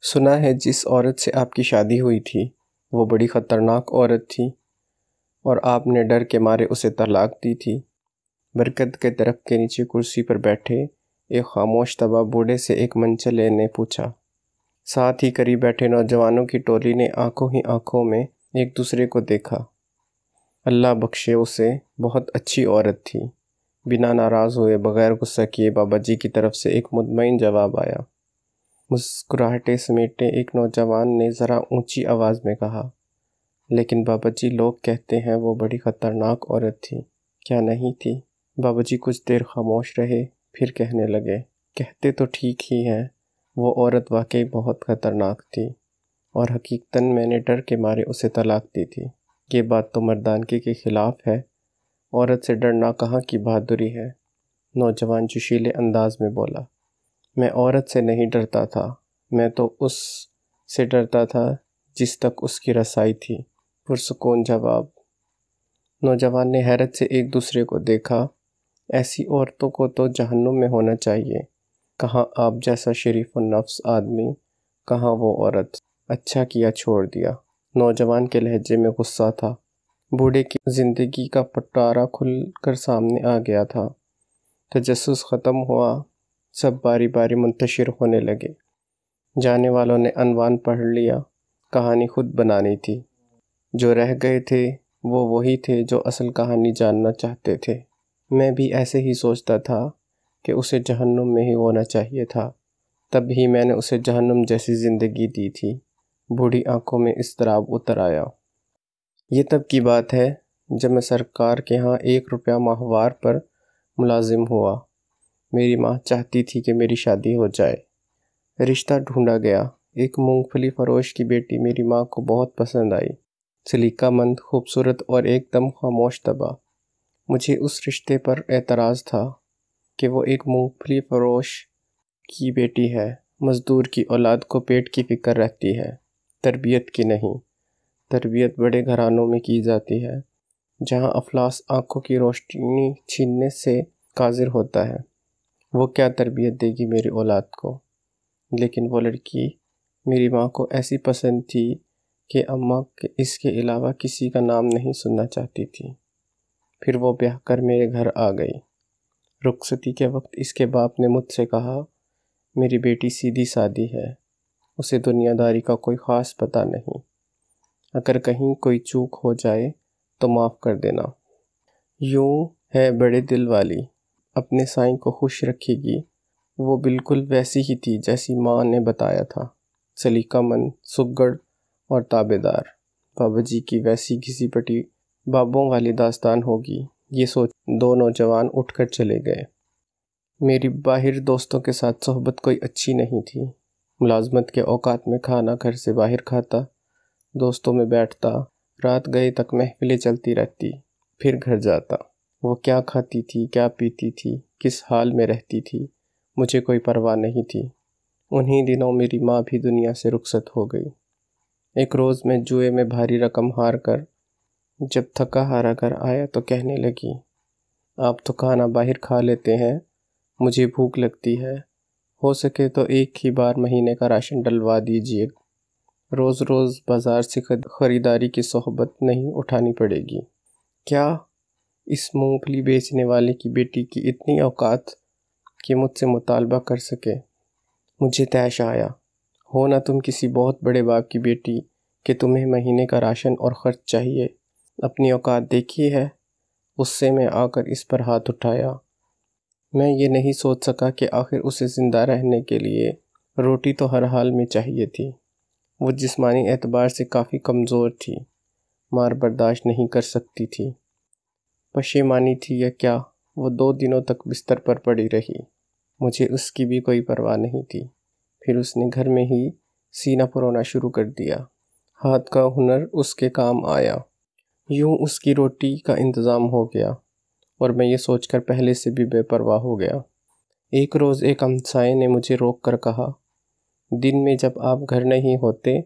سنا ہے جس عورت سے آپ کی شادی ہوئی تھی وہ بڑی خطرناک عورت تھی اور آپ نے ڈر کے مارے اسے طلاق دی تھی۔ برکت کے درخت کے نیچے کرسی پر بیٹھے ایک خاموش طبع بوڑھے سے ایک منچلے نے پوچھا۔ ساتھ ہی قریب بیٹھے نوجوانوں کی ٹولی نے آنکھوں ہی آنکھوں میں ایک دوسرے کو دیکھا۔ اللہ بخشے اسے بہت اچھی عورت تھی۔ بنا ناراض ہوئے بغیر غصہ کیے بابا جی کی طرف سے ایک مطمئن جواب آیا۔ مسکراہٹیں سمیٹے ایک نوجوان نے ذرا اونچی آواز میں کہا، لیکن بابا جی لوگ کہتے ہیں وہ بڑی خطرناک عورت تھی، کیا نہیں تھی؟ بابا جی کچھ دیر خاموش رہے، پھر کہنے لگے، کہتے تو ٹھیک ہی ہیں، وہ عورت واقعی بہت خطرناک تھی اور حقیقتاً میں نے ڈر کے مارے اسے طلاق دی تھی۔ یہ بات تو مردانگی کے خلاف ہے، عورت سے ڈرنا کہاں کی بہادری ہے؟ نوجوان جوشیلے انداز میں بولا، میں عورت سے نہیں ڈرتا تھا، میں تو اس سے ڈرتا تھا جس تک اس کی رسائی تھی۔ پرسکون جواب۔ نوجوان نے حیرت سے ایک دوسرے کو دیکھا۔ ایسی عورتوں کو تو جہنم میں ہونا چاہیے، کہاں آپ جیسا شریف النفس آدمی، کہاں وہ عورت۔ اچھا کیا چھوڑ دیا۔ نوجوان کے لہجے میں غصہ تھا۔ بوڑھے کی زندگی کا پٹارا کھل کر سامنے آ گیا تھا۔ تجسس ختم ہوا، سب باری باری منتشر ہونے لگے۔ جانے والوں نے عنوان پڑھ لیا، کہانی خود بنانی تھی۔ جو رہ گئے تھے وہ وہی تھے جو اصل کہانی جاننا چاہتے تھے۔ میں بھی ایسے ہی سوچتا تھا کہ اسے جہنم میں ہی ہونا چاہیے تھا، تب ہی میں نے اسے جہنم جیسی زندگی دی تھی۔ بوڑھی آنکھوں میں اضطراب اتر آیا۔ یہ تب کی بات ہے جب میں سرکار کے ہاں 1 روپیہ ماہوار پر ملازم ہوا۔ میری ماں چاہتی تھی کہ میری شادی ہو جائے۔ رشتہ ڈھونڈا گیا۔ ایک مونگ پھلی فروش کی بیٹی میری ماں کو بہت پسند آئی، سلیقہ مند، خوبصورت اور ایک دم خاموش طبع۔ مجھے اس رشتے پر اعتراض تھا کہ وہ ایک مونگ پھلی فروش کی بیٹی ہے، مزدور کی اولاد کو پیٹ کی فکر رہتی ہے، تربیت کی نہیں۔ تربیت بڑے گھرانوں میں کی جاتی ہے جہاں افلاس آنکھوں کی روشنی چھیننے سے قاصر ہوتا ہے۔ وہ کیا تربیت دے گی میری اولاد کو؟ لیکن وہ لڑکی میری ماں کو ایسی پسند تھی کہ اماں اس کے علاوہ کسی کا نام نہیں سننا چاہتی تھی۔ پھر وہ بیاہ کر میرے گھر آ گئی۔ رخصتی کے وقت اس کے باپ نے مجھ سے کہا، میری بیٹی سیدھی سادی ہے، اسے دنیا داری کا کوئی خاص پتہ نہیں، اگر کہیں کوئی چوک ہو جائے تو معاف کر دینا۔ یوں ہے بڑے دل والی، اپنے سائیں کو خوش رکھے گی۔ وہ بالکل ویسی ہی تھی جیسی ماں نے بتایا تھا، سلیقہ مند، سگڑ اور تابع دار۔ بابا جی کی ویسی گھسی پٹی بابوں والی داستان ہوگی، یہ سوچ 2 نوجوان اٹھ کر چلے گئے۔ میری باہر دوستوں کے ساتھ صحبت کوئی اچھی نہیں تھی۔ ملازمت کے اوقات میں کھانا گھر سے باہر کھاتا، دوستوں میں بیٹھتا، رات گئے تک محفلیں چلتی رہتی، پھر گھر جاتا۔ وہ کیا کھاتی تھی، کیا پیتی تھی، کس حال میں رہتی تھی، مجھے کوئی پرواہ نہیں تھی۔ انہی دنوں میری ماں بھی دنیا سے رخصت ہو گئی۔ ایک روز میں جوئے میں بھاری رقم ہار کر جب تھکا ہارا گھر آیا تو کہنے لگی، آپ تو کھانا باہر کھا لیتے ہیں، مجھے بھوک لگتی ہے، ہو سکے تو ایک ہی بار مہینے کا راشن ڈلوا دیجیے، روز روز بازار سے خریداری کی صحبت نہیں اٹھانی پڑے گی۔ کیا اس مونگ پھلی بیچنے والے کی بیٹی کی اتنی اوقات کہ مجھ سے مطالبہ کر سکے؟ مجھے طیش آیا، ہو نہ تم کسی بہت بڑے باپ کی بیٹی کہ تمہیں مہینے کا راشن اور خرچ چاہیے؟ اپنی اوقات دیکھی ہے؟ غصے میں آ کر اس پر ہاتھ اٹھایا۔ میں یہ نہیں سوچ سکا کہ آخر اسے زندہ رہنے کے لیے روٹی تو ہر حال میں چاہیے تھی۔ وہ جسمانی اعتبار سے کافی کمزور تھی، مار برداشت نہیں کر سکتی تھی۔ پشیمانی تھی یا کیا، وہ 2 دنوں تک بستر پر پڑی رہی۔ مجھے اس کی بھی کوئی پرواہ نہیں تھی۔ پھر اس نے گھر میں ہی سینہ پرونا شروع کر دیا۔ ہاتھ کا ہنر اس کے کام آیا۔ یوں اس کی روٹی کا انتظام ہو گیا اور میں یہ سوچ کر پہلے سے بھی بے پرواہ ہو گیا۔ ایک روز ایک ہمسائے نے مجھے روک کر کہا، دن میں جب آپ گھر نہیں ہوتے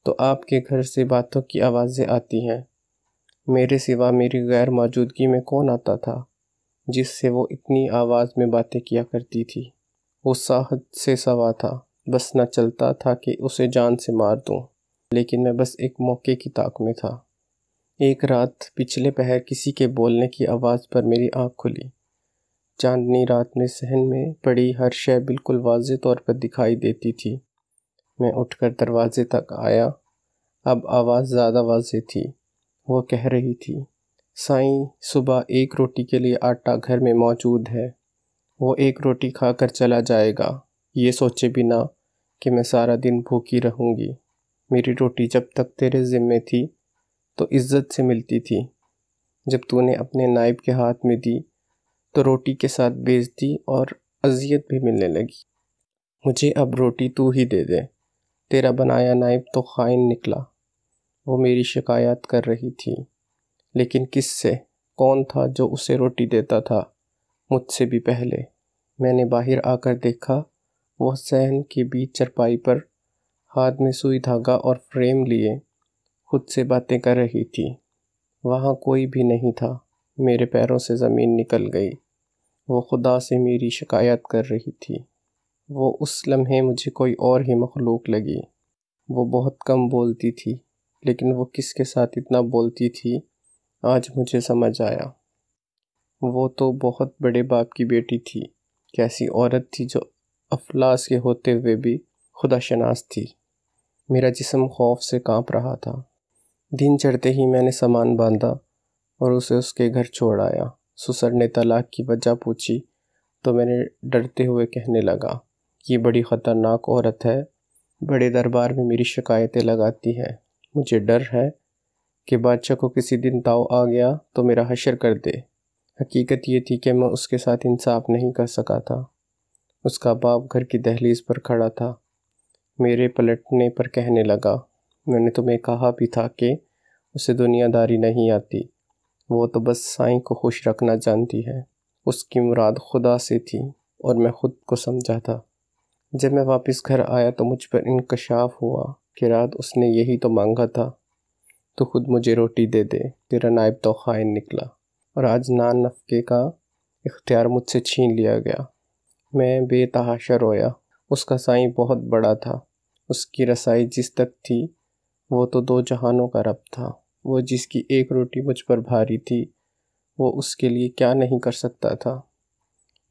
تو آپ کے گھر سے باتوں کی آوازیں آتی ہیں، میرے سوا میری غیر موجودگی میں کون آتا تھا جس سے وہ اتنی آواز میں باتیں کیا کرتی تھی؟ غصہ حد سے سوا تھا، بس نہ چلتا تھا کہ اسے جان سے مار دوں، لیکن میں بس ایک موقع کی طاق میں تھا۔ ایک رات پچھلے پہر کسی کے بولنے کی آواز پر میری آنکھ کھلی۔ چاندنی رات میں صحن میں پڑی ہر شے بالکل واضح طور پر دکھائی دیتی تھی۔ میں اٹھ کر دروازے تک آیا۔ اب آواز زیادہ واضح تھی۔ وہ کہہ رہی تھی، سائیں، صبح ایک روٹی کے لیے آٹا گھر میں موجود ہے۔ وہ ایک روٹی کھا کر چلا جائے گا، یہ سوچے بنا کہ میں سارا دن بھوکی رہوں گی۔ میری روٹی جب تک تیرے ذمے تھی تو عزت سے ملتی تھی، جب تو نے اپنے نائب کے ہاتھ میں دی تو روٹی کے ساتھ بےعزتی اور اذیت بھی ملنے لگی۔ مجھے اب روٹی تو ہی دے دے، تیرا بنایا نائب تو خائن نکلا۔ وہ میری شکایات کر رہی تھی، لیکن کس سے؟ کون تھا جو اسے روٹی دیتا تھا؟ مجھ سے بھی پہلے۔ میں نے باہر آ کر دیکھا، وہ صحن کے بیچ چرپائی پر ہاتھ میں سوئی دھاگا اور فریم لیے خود سے باتیں کر رہی تھی۔ وہاں کوئی بھی نہیں تھا۔ میرے پیروں سے زمین نکل گئی۔ وہ خدا سے میری شکایت کر رہی تھی۔ وہ اس لمحے مجھے کوئی اور ہی مخلوق لگی۔ وہ بہت کم بولتی تھی، لیکن وہ کس کے ساتھ اتنا بولتی تھی، آج مجھے سمجھ آیا۔ وہ تو بہت بڑے باپ کی بیٹی تھی۔ کیسی عورت تھی جو افلاس کے ہوتے ہوئے بھی خدا شناس تھی۔ میرا جسم خوف سے کانپ رہا تھا۔ دن چڑھتے ہی میں نے سامان باندھا اور اسے اس کے گھر چھوڑ آیا۔ سسر نے طلاق کی وجہ پوچھی تو میں نے ڈرتے ہوئے کہنے لگا، یہ بڑی خطرناک عورت ہے، بڑے دربار میں میری شکایتیں لگاتی ہے۔ مجھے ڈر ہے کہ بادشاہ کو کسی دن تاؤ آ گیا تو میرا حشر کر دے۔ حقیقت یہ تھی کہ میں اس کے ساتھ انصاف نہیں کر سکا تھا۔ اس کا باپ گھر کی دہلیز پر کھڑا تھا۔ میرے پلٹنے پر کہنے لگا، میں نے تمہیں کہا بھی تھا کہ اسے دنیا داری نہیں آتی، وہ تو بس سائیں کو خوش رکھنا جانتی ہے۔ اس کی مراد خدا سے تھی اور میں خود کو سمجھا تھا۔ جب میں واپس گھر آیا تو مجھ پر انکشاف ہوا کہ رات اس نے یہی تو مانگا تھا، تو خود مجھے روٹی دے دے، تیرا نائب تو خائن نکلا، اور آج نان نفقے کا اختیار مجھ سے چھین لیا گیا۔ میں بے تحاشا رویا۔ اس کا سائیں بہت بڑا تھا۔ اس کی رسائی جس تک تھی وہ تو دو جہانوں کا رب تھا۔ وہ جس کی ایک روٹی مجھ پر بھاری تھی، وہ اس کے لیے کیا نہیں کر سکتا تھا۔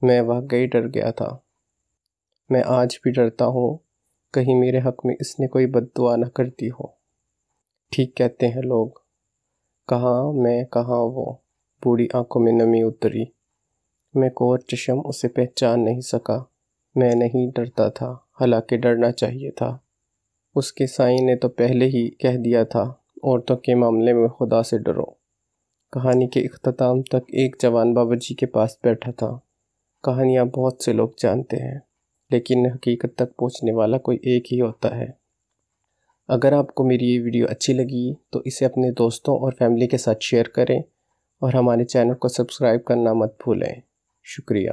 میں واقعی ڈر گیا تھا۔ میں آج بھی ڈرتا ہوں، کہیں میرے حق میں اس نے کوئی بد دعا نہ کر دی ہو۔ ٹھیک کہتے ہیں لوگ، کہاں میں کہاں وہ، بوڑھی آنکھوں میں نمی اتری۔ میں کور چشم اسے پہچان نہیں سکا۔ میں نہیں ڈرتا تھا، حالانکہ ڈرنا چاہیے تھا۔ اس کے سائیں نے تو پہلے ہی کہہ دیا تھا، عورتوں کے معاملے میں خدا سے ڈرو۔ کہانی کے اختتام تک ایک جوان بابا جی کے پاس بیٹھا تھا۔ کہانیاں بہت سے لوگ جانتے ہیں، لیکن حقیقت تک پہنچنے والا کوئی ایک ہی ہوتا ہے۔ اگر آپ کو میری یہ ویڈیو اچھی لگی تو اسے اپنے دوستوں اور فیملی کے ساتھ شیئر کریں، اور ہمارے چینل کو سبسکرائب کرنا مت بھولیں۔ شکریہ۔